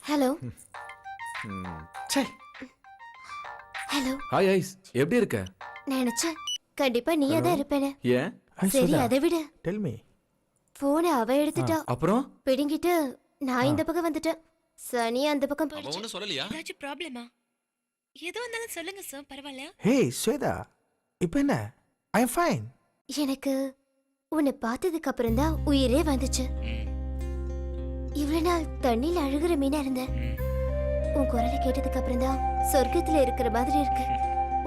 Hello சே hello. Hi ice, எப்படி இருக்க? நினைச்சேன் கண்டிப்பா நீயே தான் இருப்பேன்னு. ஏன்? சரி அதை விட டெல் மீ. போனை அவ எடுத்துட்டா. அப்புறம் பிடுங்கிட்டு நான் இந்த பக்கம் வந்துட்டேன். சனி அந்த பக்கம் அவ போயிடுச்சு. ஒன்னும் சொல்லலையா? ஏதாச்சும் ப்ராப்ளமா? எது வந்தாலும் சொல்லுங்க சார், பரவாயில்ல. ஹே ஸ்வேதா, இப்போ என்ன? ஐ அம் ஃபைன். எனக்கு உன்னை பார்த்ததுக்கு அப்புறம் தான் உயிரே வந்துச்சு. இவ்வளவு நாள் தண்ணியில அழுகுற மீனா இருந்தேன். உன் குரலை கேட்டதுக்கு அப்புறம் தான் சொர்க்கத்துல இருக்கிற மாதிரி இருக்கு.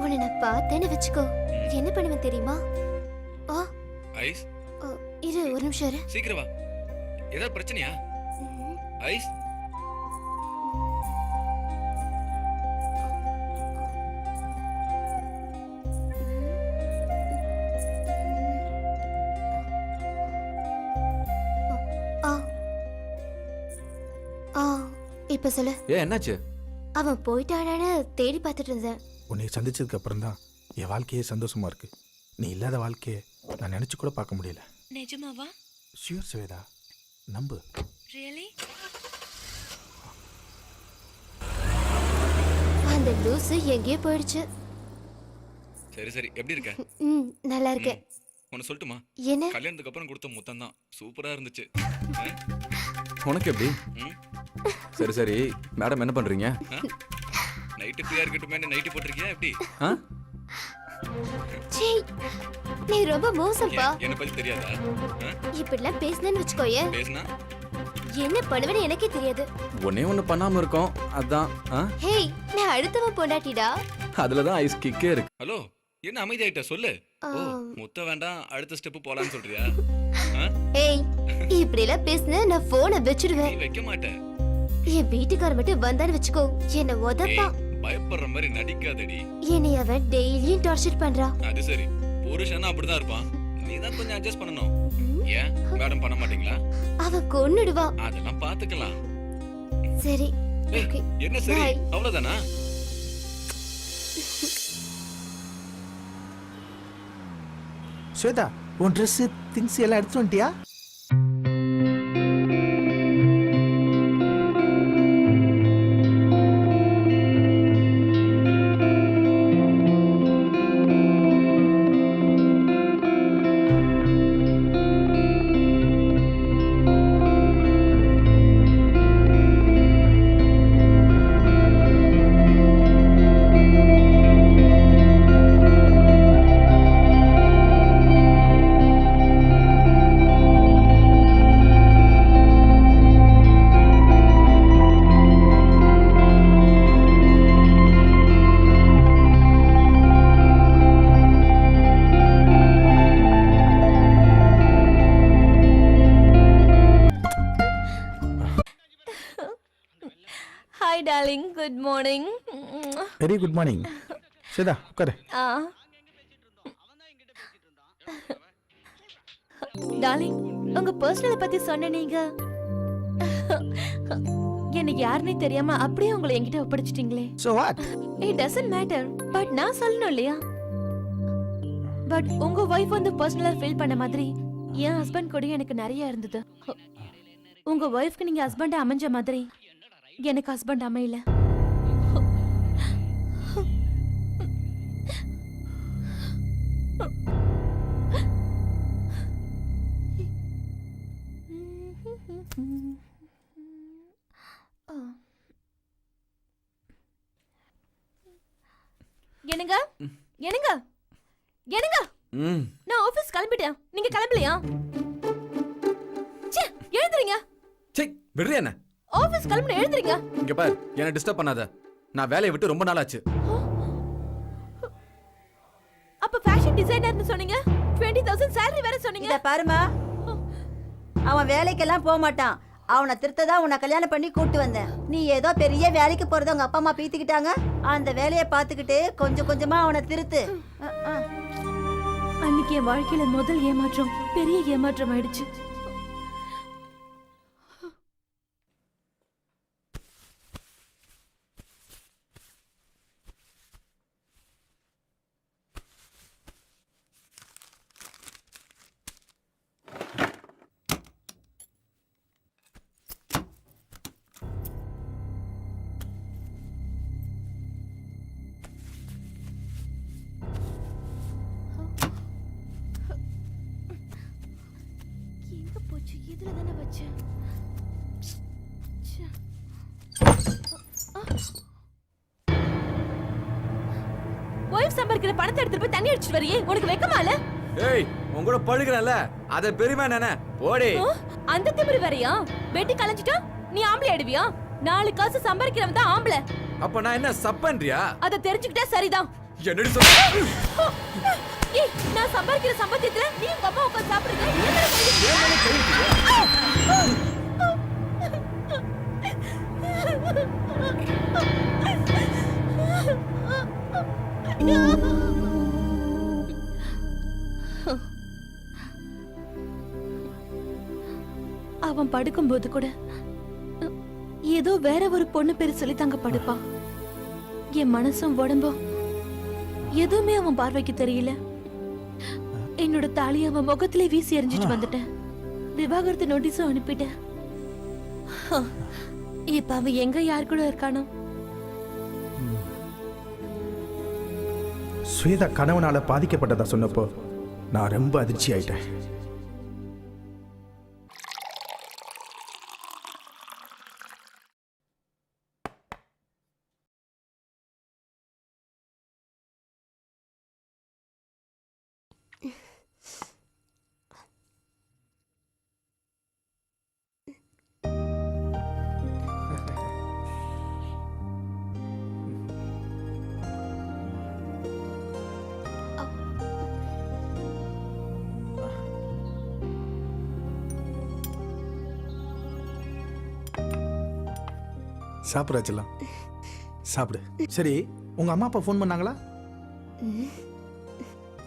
உன்னை நான் பார்த்தேன்னு வச்சுக்கோ, என்ன பண்ணுவேன் தெரியுமா? ஆ ஐஸ், இரு ஒரு நிமிஷம் இரு. சீக்கிரம் வா. ஏதாவது பிரச்சனையா? ஐஸ், ஆ ஆ இப்ப சொல்லு. ஏன் என்னாச்சு? அவன் போயிட்டானான்னு தேடி பார்த்துட்டு இருந்தேன். உன்னை சந்திச்சதுக்கு அப்புறம் தான் என் வாழ்க்கையே சந்தோஷமா இருக்கு. நீ இல்லாத வாழ்க்கையை நான் நினைச்சு கூட பார்க்க முடியல. நிஜமாவா? ஷியூர் ஸ்வேதா, நம்பு. ரியலி? அந்த லூசு எங்கேயோ போயிடுச்சு. சரி சரி, எப்படி இருக்க? நல்லா இருக்கேன். உன்னை சொல்லட்டுமா? என்ன? கல்யாணத்துக்கு அப்புறம் கொடுத்த முத்தம் தான் சூப்பரா இருந்துச்சு. உனக்கு எப்படி? சரி சரி, மேடம் என்ன பண்றீங்க? நைட்டு ஃப்ரீயா இருக்கட்டுமே, நைட்டு போட்டிருக்கியா எப்படி? ஆ? சீ, நீ ரொம்ப மோசம்ப்பா. என்ன பத்தி தெரியாதா? இப்படிலாம் பேசுனேன்னு வச்சுக்கோயே, பேசுனா என்ன பண்ணுவேன்னு எனக்கே தெரியாது. ஒன்னே ஒண்ணு பண்ணாம இருக்கோம், அதான். ஹேய், நான் அடுத்தவன் பொண்டாட்டிடா. அதுலதான் ஐஸ் கிக்கே இருக்கு. ஹலோ, என்ன அமைதியாயிட்ட சொல்லு. ஓ, முத்த வேண்டாம், அடுத்த ஸ்டெப் போலான்னு சொல்றியா? ஹேய், இப்படிலாம் பேசுன நான் போனை நீ வச்சிடுவேன். வைக்க மாட்டேன். என் வீட்டுக்கார மட்டும் வந்தான்னு வச்சுக்கோ, என்ன உதப்பா. பயப்படுற மாதிரி நடிக்காதடி. என்னை அவன் டெய்லியும் டார்ச்சர் பண்றா. அது சரி, புருஷனா அப்படிதான் இருப்பான். நீ தான் கொஞ்சம் அட்ஜஸ்ட் பண்ணணும். ஏன் மேடம் பண்ண மாட்டீங்களா? அவன் கொன்னுடுவா. அதெல்லாம் பாத்துக்கலாம். சரி, ஏய், ஓகே. என்ன சரி, Bye. அவ்வளவுதானா? ஸ்வேதா, உன் ட்ரெஸ் திங்ஸ் எல்லாம் எடுத்து வந்துட்டியா? Hi darling, good morning. Very good morning. Shweta, உட்காரு. டார்லிங், உங்க பர்சனலை பத்தி சொன்ன நீங்க எனக்கு யாருன்னே தெரியாம அப்படியே உங்களை என்கிட்ட ஒப்படைச்சிட்டீங்களே. So what? It doesn't matter, but நான் சொல்லணும் இல்லையா? பட் உங்க வைஃப் வந்து பர்சனலா ஃபீல் பண்ண மாதிரி என் ஹஸ்பண்ட் கூட எனக்கு நிறைய இருந்தது. உங்க வைஃப்க்கு நீங்க ஹஸ்பண்ட் அமைஞ்ச மாதிரி எனக்கு ஹஸ்பண்ட் அமையல. என்னங்க என்னங்க என்னங்க, நான் ஆபீஸ் கிளம்பிட்டேன், நீங்க கிளம்பலையா? ச்சே, எழுந்துறீங்க. சே, விடுறியா என்ன? ஆபீஸ் கிளம்பின எழுந்துறீங்க. இங்க பாரு, என்ன டிஸ்டர்ப் பண்ணாத. நான் வேலையை விட்டு ரொம்ப நாள் ஆச்சு. அப்ப ஃபேஷன் டிசைனர்னு சொன்னீங்க, 20,000 salary வேற சொன்னீங்க. இத பாருமா, அவன் வேலைக்கெல்லாம் போக மாட்டான். அவனை திருத்ததான் உன்னை கல்யாணம் பண்ணி கூட்டு வந்தேன். நீ ஏதோ பெரிய வேலைக்கு போறத உங்க அப்பா அம்மா பீத்திக்கிட்டாங்க. அந்த வேலையை பார்த்துக்கிட்டு கொஞ்சம் கொஞ்சமா அவனை திருத்து. அன்னைக்கு என் வாழ்க்கையில முதல் ஏமாற்றம் பெரிய ஏமாற்றம் ஆயிடுச்சு. இதுல தானே வச்சேன். ஒய்ஃப் சம்பாதிக்கிற பணத்தை எடுத்துட்டு போய் தண்ணி அடிச்சிட்டு வரியே, உனக்கு வெக்கமா இல்ல? ஏய் உன் கூட பழுகிறேன்ல அத பெருமை நானே போடி. அந்த திமிரு வேறயா? வெட்டி கலைஞ்சிட்டா நீ ஆம்பளை ஆடுவியா? 4 காசு சம்பாதிக்கிறவன் தான் ஆம்பளை. அப்ப நான் என்ன சப்பன்றியா? அத தெரிஞ்சுக்கிட்டா சரிதான். என்னடி சொல்ற? ஏய், நான் சம்பாதிக்கிற சம்பாத்தியத்துல நீ உங்க அம்மா உட்கார்ந்து சாப்பிடுங்க. அவன் படுக்கும்போது கூட ஏதோ வேற ஒரு பொண்ணு பேரு சொல்லி தாங்க படுப்பான். என் மனசும் உடம்பும் எதுவுமே அவன் பார்வைக்கு தெரியல. என்னோட தாலியை அவன் முகத்திலே வீசி எறிஞ்சிட்டு வந்துட்டேன். விவாகரத்து நோட்டீஸும் அனுப்பிட்டேன். இப்ப அவன் எங்க யார் கூட இருக்கானோ? ஸ்வேதா கணவனால பாதிக்கப்பட்டதா சொன்னப்போ நான் ரொம்ப அதிர்ச்சி ஆயிட்டேன். சாப்பிடாச்சலாம் சாப்பிடு. சரி உங்க அம்மா அப்பா ஃபோன் பண்ணாங்களா?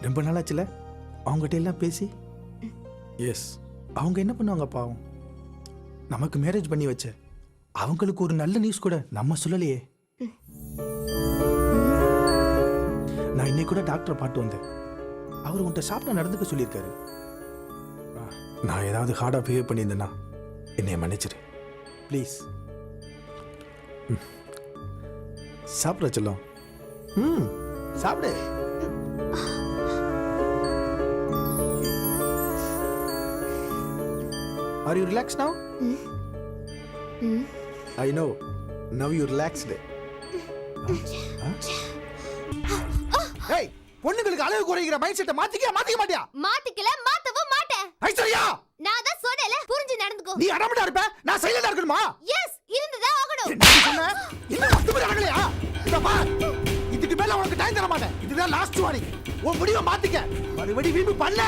ரொம்ப நாளாச்சுல அவங்ககிட்ட எல்லாம் பேசி. எஸ், அவங்க என்ன பண்ணுவாங்க பாவம். நமக்கு மேரேஜ் பண்ணி வச்ச அவங்களுக்கு ஒரு நல்ல நியூஸ் கூட நம்ம சொல்லலையே. நான் இன்னைக்கு கூட டாக்டரை பார்த்து வந்தேன். அவர் உன்கிட்ட சாப்பிட நடந்துக்க சொல்லியிருக்காரு. நான் ஏதாவது ஹார்டாக பிஹேவ் பண்ணியிருந்தேன்னா என்னைய மன்னிச்சிரு ப்ளீஸ். சாப்பிட செல்லம். சாப்பிடு. Are you relaxed now? I know. Now you relaxed. Hey, பொண்ணுங்களுக்கு அளவு குறைக்கிற மைண்ட் செட்டை மாத்திக்க மாட்டியா? மாத்திக்கல, மாத்தவும் மாட்டேன். ஐஸ்வர்யா, நான் தான் சொன்னேல, புரிஞ்சு நடந்துக்கோ. நீ அடமடா இருப்ப, நான் சைலண்டா இருக்கணுமா? எஸ், இருந்துதான் ஆகணும். என்ன சொன்ன? என்ன அத்துமீறி நடக்கலையா? இத பார், இதுக்கு மேல உனக்கு டைம் தர மாட்டேன். இதுதான் லாஸ்ட் வார்னிங். உன் முடிவை மாத்திக்க. மறுபடி வீம்பு பண்ணல.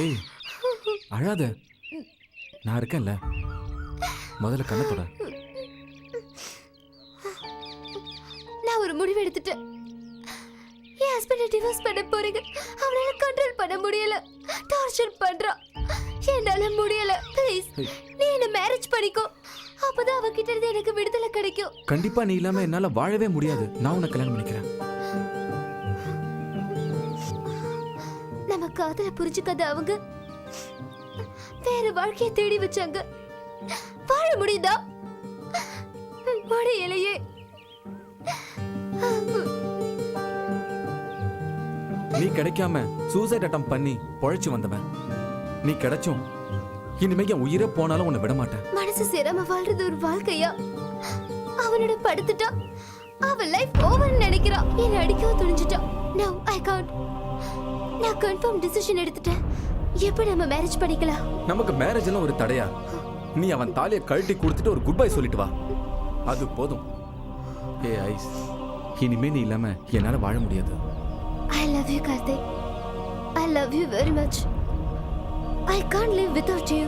ஏய் அழாத, நான் இருக்கேன்ல. முதல்ல கண்ணத்தோட. நான் ஒரு முடிவு எடுத்துட்டேன். என் ஹஸ்பண்டை டிவோர்ஸ் பண்ண போறீங்க. அவனால கண்ட்ரோல் பண்ண முடியல, டார்ச்சர் பண்றான். என்னால முடியல. ப்ளீஸ் நீ என்ன மேரேஜ் பண்ணிக்கோ. அப்பதான் அவகிட்ட இருந்து எனக்கு விடுதலை கிடைக்கும். கண்டிப்பா நீ இல்லாம என்னால வாழவே முடியாது. நான் உன்னை கல்யாணம் பண்ணிக்கிறேன். நம்ம காதல புரிஞ்சுக்காத அவங்க வேற வாழ்க்கையை தேடி வச்சாங்க. வாழ முடியுதா? முடியலையே. நீ கிடைக்காம சூசைட் அட்டம் பண்ணி பொழைச்சு வந்தவன். நீ கிடைச்சும் இனிமே என் உயிரே போனாலும் உன்னை விட மாட்டேன். மனசு சேராம வாழ்றது ஒரு வாழ்க்கையா? அவனோட படுத்துட்டா அவன் லைஃப் ஓவர் நினைக்கிறான். என்ன அடிக்கவும் துணிஞ்சிட்டான். No I can't. நான் கன்ஃபார்ம் டிசிஷன் எடுத்துட்டேன். எப்ப நம்ம மேரேஜ் பண்ணிக்கலாம்? நமக்கு மேரேஜ் எல்லாம் ஒரு தடையா? நீ அவன் தாலியை கழட்டி கொடுத்துட்டு ஒரு குட் பை சொல்லிட்டு வா, அது போதும். ஹே ஐஸ், இனிமே நீ இல்லாம என்னால வாழ முடியாது. I love you, Karthik. I love you very much. I can't live without you.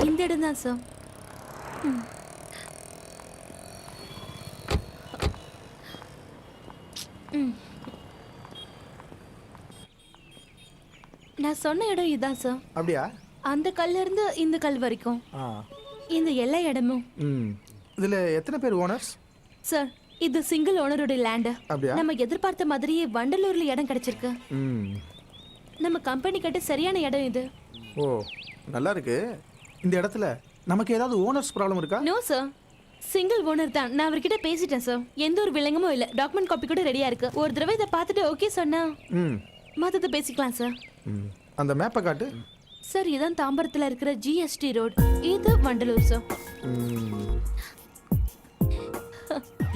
இந்த இடம் தான் சார். நான் சொன்ன இடம் இதான் சார். அப்படியா? அந்த கல்ல இருந்து இந்த கல் வரைக்கும் ஆ இந்த எல்லா இடமும். ம் இதில் எத்தனை பேர் ஓனர்ஸ்? சார் இது சிங்கிள் ஓனரோட லேண்டு. அப்படியா? நம்ம எதிர்பார்த்த மாதிரியே வண்டலூர்ல இடம் கிடைச்சிருக்கு. ம் நம்ம கம்பெனி கட்ட சரியான இடம் இது. ஓ நல்லா இருக்கு. இந்த இடத்துல நமக்கு ஏதாவது ஓனர்ஸ் ப்ராப்ளம் இருக்கா? நோ சார், சிங்கிள் ஓனர் தான். நான் அவர்கிட்ட பேசிட்டேன் சார். எந்த ஒரு விலங்கமும் இல்லை. டாக்குமெண்ட் காப்பி கூட ரெடியா இருக்கு. ஒரு தடவை இதை பார்த்துட்டு ஓகே சொன்னா ம் மத்தத பேசிக்கலாம் சார். ம் அந்த மேப்பை காட்டு. சார் இதான் தாம்பரத்துல இருக்கிற ஜிஎஸ்டி ரோட். இது Vandalur sir.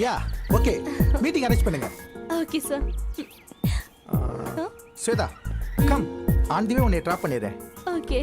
Yeah okay, meeting arrange பண்ணுங்க. Okay sir. Shweta come, on the way உன்னை ட்ராப் பண்ணிடுறேன். ஓகே.